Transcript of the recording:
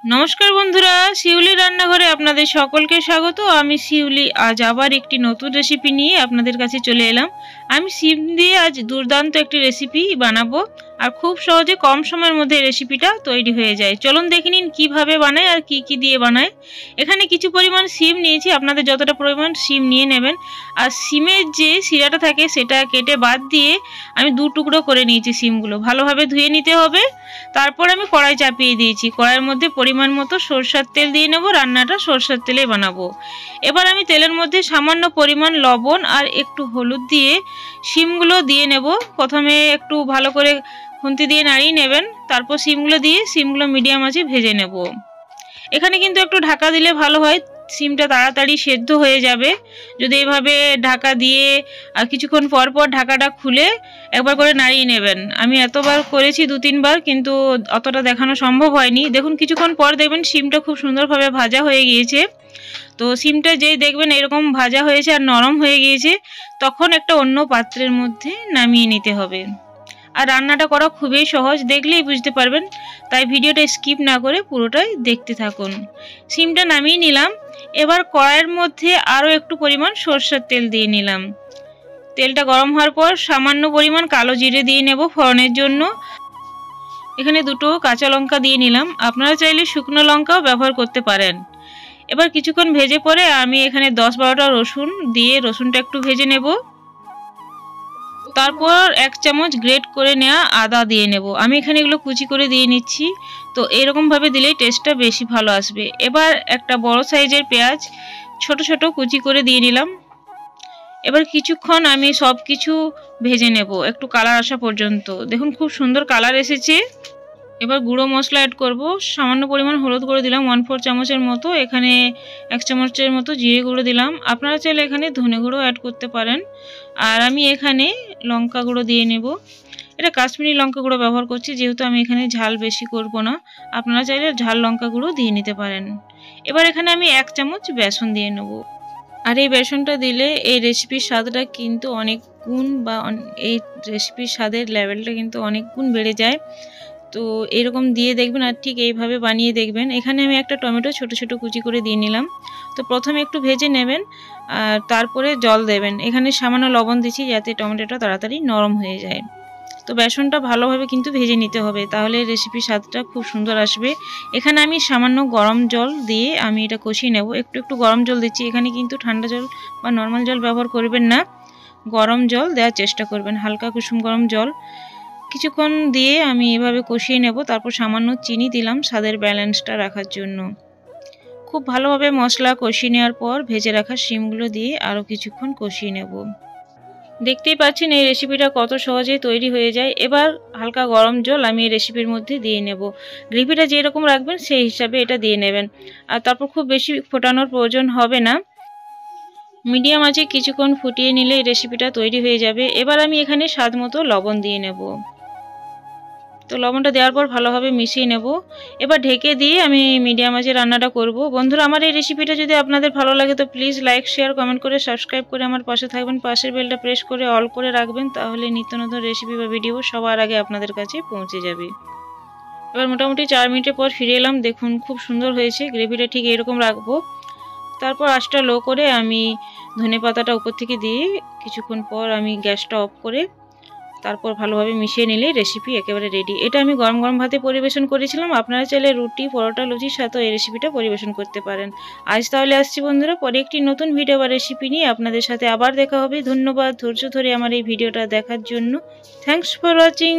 নমস্কার বন্ধুরা, শিউলি রান্নাঘরে আপনাদের সকলকে স্বাগত। আমি শিউলি আজ আবার একটি নতুন রেসিপি নিয়ে আপনাদের কাছে চলে এলাম। আমি সিম দিয়ে আজ দুর্দান্ত একটি রেসিপি বানাবো, আর খুব সহজে কম সময়ের মধ্যে রেসিপিটা তৈরি হয়ে যায়। চলুন দেখে নিন কীভাবে বানায় আর কি দিয়ে বানায়। এখানে কিছু পরিমাণ সিম নিয়েছি, আপনাদের যতটা পরিমাণ সিম নিয়ে নেবেন। আর সিমের যে শিরাটা থাকে সেটা কেটে বাদ দিয়ে আমি দু টুকরো করে নিয়েছি। সিমগুলো ভালোভাবে ধুয়ে নিতে হবে। তারপর আমি কড়াই চাপিয়ে দিয়েছি। কড়াইয়ের মধ্যে পরিমাণ মতো সরষের তেল দিয়ে নেব, রান্নাটা সরষের তেলে বানাবো। এবার আমি তেলের মধ্যে সামান্য পরিমাণ লবণ আর একটু হলুদ দিয়ে শিমগুলো দিয়ে নেব। প্রথমে একটু ভালো করে খুন্তি দিয়ে নাড়িয়ে নেবেন, তারপর শিমগুলো দিয়ে শিমগুলো মিডিয়াম আঁচে ভেজে নেব। এখানে কিন্তু একটু ঢাকা দিলে ভালো হয়, সিমটা তাড়াতাড়ি সেদ্ধ হয়ে যাবে। যদি এভাবে ঢাকা দিয়ে আর কিছুক্ষণ পর পর ঢাকাটা খুলে একবার করে নাড়িয়ে নেবেন। আমি এতবার করেছি, 2-3 বার, কিন্তু অতটা দেখানো সম্ভব হয়নি। দেখুন কিছুক্ষণ পর দেখবেন সিমটা খুব সুন্দরভাবে ভাজা হয়ে গিয়েছে। তো সিমটা যেই দেখবেন এরকম ভাজা হয়েছে আর নরম হয়ে গিয়েছে, তখন একটা অন্য পাত্রের মধ্যে নামিয়ে নিতে হবে। আর রান্নাটা করা খুবই সহজ, দেখলেই বুঝতে পারবেন। তাই ভিডিওটা স্কিপ না করে পুরোটাই দেখতে থাকুন। সিমটা নামিয়ে নিলাম। এবার কড়াইয়ের মধ্যে আরও একটু পরিমাণ সরষের তেল দিয়ে নিলাম। তেলটা গরম হওয়ার পর সামান্য পরিমাণ কালো জিরে দিয়ে নেব ফোড়নের জন্য। এখানে 2টো কাঁচা লঙ্কা দিয়ে নিলাম, আপনারা চাইলে শুকনো লঙ্কাও ব্যবহার করতে পারেন। এবার কিছুক্ষণ ভেজে পরে আমি এখানে 10-12টা রসুন দিয়ে রসুনটা একটু ভেজে নেব। তারপর 1 চামচ গ্রেট করে নেওয়া আদা দিয়ে নেব। আমি এখানে এগুলো কুচি করে দিয়ে নিচ্ছি, তো এরকমভাবে দিলেই টেস্টটা বেশি ভালো আসবে। এবার একটা বড় সাইজের পেঁয়াজ ছোট ছোট কুচি করে দিয়ে নিলাম। এবার কিছুক্ষণ আমি সব কিছু ভেজে নেব, একটু কালার আসা পর্যন্ত। দেখুন খুব সুন্দর কালার এসেছে। এবার গুঁড়ো মশলা অ্যাড করব। সামান্য পরিমাণ হলুদ গুঁড়ো দিলাম 1/4 চামচের মতো। এখানে 1 চামচের মতো জিরে গুঁড়ো দিলাম। আপনারা চাইলে এখানে ধনে গুঁড়ো অ্যাড করতে পারেন। আর আমি এখানে লঙ্কা গুঁড়ো দিয়ে নেব। এটা কাশ্মীরি লঙ্কা গুঁড়ো ব্যবহার করছি, যেহেতু আমি এখানে ঝাল বেশি করব না। আপনারা চাইলে ঝাল লঙ্কা গুঁড়ো দিয়ে নিতে পারেন। এবার এখানে আমি 1 চামচ বেসন দিয়ে নেব। আর এই বেসনটা দিলে এই রেসিপির স্বাদটা কিন্তু অনেক গুণ, বা এই রেসিপির স্বাদের লেভেলটা কিন্তু অনেক গুণ বেড়ে যায়। তো এরকম দিয়ে দেখবেন আর ঠিক এইভাবে বানিয়ে দেখবেন। এখানে আমি একটা টমেটো ছোট ছোট কুচি করে দিয়ে নিলাম। তো প্রথমে একটু ভেজে নেবেন আর তারপরে জল দেবেন। এখানে সামান্য লবণ দিচ্ছি যাতে টমেটোটা তাড়াতাড়ি নরম হয়ে যায়। তো বেসনটা ভালোভাবে কিন্তু ভেজে নিতে হবে, তাহলে রেসিপির স্বাদটা খুব সুন্দর আসবে। এখানে আমি সামান্য গরম জল দিয়ে আমি এটা কষিয়ে নেব। একটু গরম জল দিচ্ছি। এখানে কিন্তু ঠান্ডা জল বা নর্মাল জল ব্যবহার করবেন না, গরম জল দেওয়ার চেষ্টা করবেন, হালকা কুসুম গরম জল। কিছুক্ষণ দিয়ে আমি এভাবে কষিয়ে নেব। তারপর সামান্য চিনি দিলাম স্বাদের ব্যালেন্সটা রাখার জন্য। খুব ভালোভাবে মশলা কষিয়ে নেওয়ার পর ভেজে রাখা শিমগুলো দিয়ে আরও কিছুক্ষণ কষিয়ে নেব। দেখতেই পাচ্ছেন এই রেসিপিটা কত সহজেই তৈরি হয়ে যায়। এবার হালকা গরম জল আমি এই রেসিপির মধ্যে দিয়ে নেব। গ্রেভিটা যেরকম রাখবেন সেই হিসাবে এটা দিয়ে নেবেন। আর তারপর খুব বেশি ফোটানোর প্রয়োজন হবে না, মিডিয়াম আঁচে কিছুক্ষণ ফুটিয়ে নিলে এই রেসিপিটা তৈরি হয়ে যাবে। এবার আমি এখানে স্বাদ মতো লবণ দিয়ে নেব। তো লবণটা দেওয়ার পর ভালোভাবে মিশিয়ে নেব। এবার ঢেকে দিয়ে আমি মিডিয়াম আঁচে রান্নাটা করব। বন্ধুরা, আমার এই রেসিপিটা যদি আপনাদের ভালো লাগে তো প্লিজ লাইক, শেয়ার, কমেন্ট করে সাবস্ক্রাইব করে আমার পাশে থাকবেন। পাশের বেলটা প্রেস করে অল করে রাখবেন, তাহলে নিত্য নতুন রেসিপি বা ভিডিও সবার আগে আপনাদের কাছে পৌঁছে যাবে। এবার মোটামুটি 4 মিনিটের পর ফিরে এলাম। দেখুন খুব সুন্দর হয়েছে। গ্রেভিটা ঠিক এরকম রাখবো। তারপর আঁচটা লো করে আমি ধনেপাতাটা উপর থেকে দিয়ে কিছুক্ষণ পর আমি গ্যাসটা অফ করে তারপর ভালোভাবে মিশিয়ে নিলে রেসিপি একেবারে রেডি। এটা আমি গরম গরম ভাতে পরিবেশন করেছিলাম। আপনারা চাইলে রুটি, পরোটা, লুচির সাথেও এই রেসিপিটা পরিবেশন করতে পারেন। আজ তাহলে আসছি বন্ধুরা, পরে একটি নতুন ভিডিও বা রেসিপি নিয়ে আপনাদের সাথে আবার দেখা হবে। ধন্যবাদ ধৈর্য ধরে আমার এই ভিডিওটা দেখার জন্য। Thanks for watching.